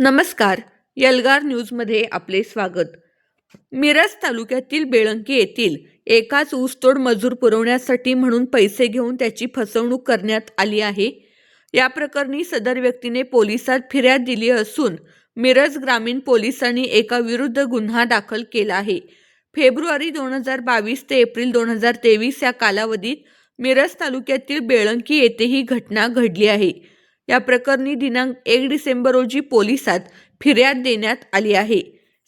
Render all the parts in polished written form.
नमस्कार. यलगार न्यूजमध्ये आपले स्वागत. मिरज तालुक्यातील बेळंकी येथील एकाच ऊसतोड मजूर पुरवण्यासाठी म्हणून पैसे घेऊन त्याची फसवणूक करण्यात आली आहे. या प्रकरणी सदर व्यक्तीने पोलिसात फिर्याद दिली असून मिरज ग्रामीण पोलिसांनी एका विरुद्ध गुन्हा दाखल केला आहे. फेब्रुवारी 2022 ते एप्रिल 2023 या कालावधीत मिरज तालुक्यातील बेळंकी येथे ही घटना घडली आहे. या प्रकरणी दिनांक 1 डिसेंबर रोजी पोलिसात फिर्याद देण्यात आली आहे.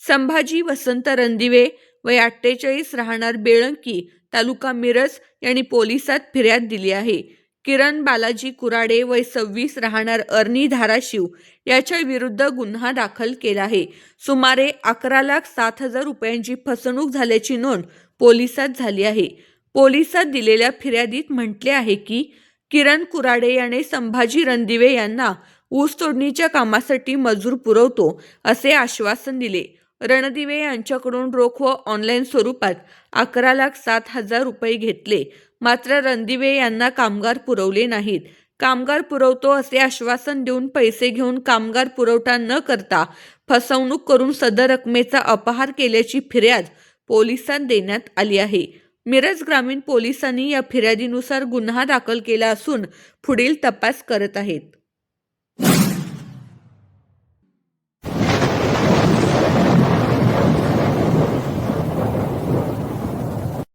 संभाजी वसंत रणदिवे वय 48 राहणार बेळंकी तालुका मिरज यांनी पोलिसात फिर्याद दिली आहे. किरण बालाजी कुराडे वय 26 राहणार अर्नी धाराशिव याच्या विरुद्ध गुन्हा दाखल केला आहे. सुमारे 11,07,000 रुपयांची फसवणूक झाल्याची नोंद पोलिसात झाली आहे. पोलिसात दिलेल्या फिर्यादीत म्हटले आहे की किरण कुराडे याने संभाजी रणदिवे यांना ऊस तोडणीच्या कामासाठी मजूर पुरवतो असे आश्वासन दिले. रणदिवे यांच्याकडून रोख व ऑनलाईन स्वरूपात 11,07,000 रुपये घेतले. मात्र रणदिवे यांना कामगार पुरवले नाहीत. कामगार पुरवतो असे आश्वासन देऊन पैसे घेऊन कामगार पुरवठा न करता फसवणूक करून सदर रकमेचा अपहार केल्याची फिर्याद पोलिसात देण्यात आली आहे. मिरज ग्रामीण पोलिसांनी या फिर्यादीनुसार गुन्हा दाखल केला असून पुढील तपास करत आहेत.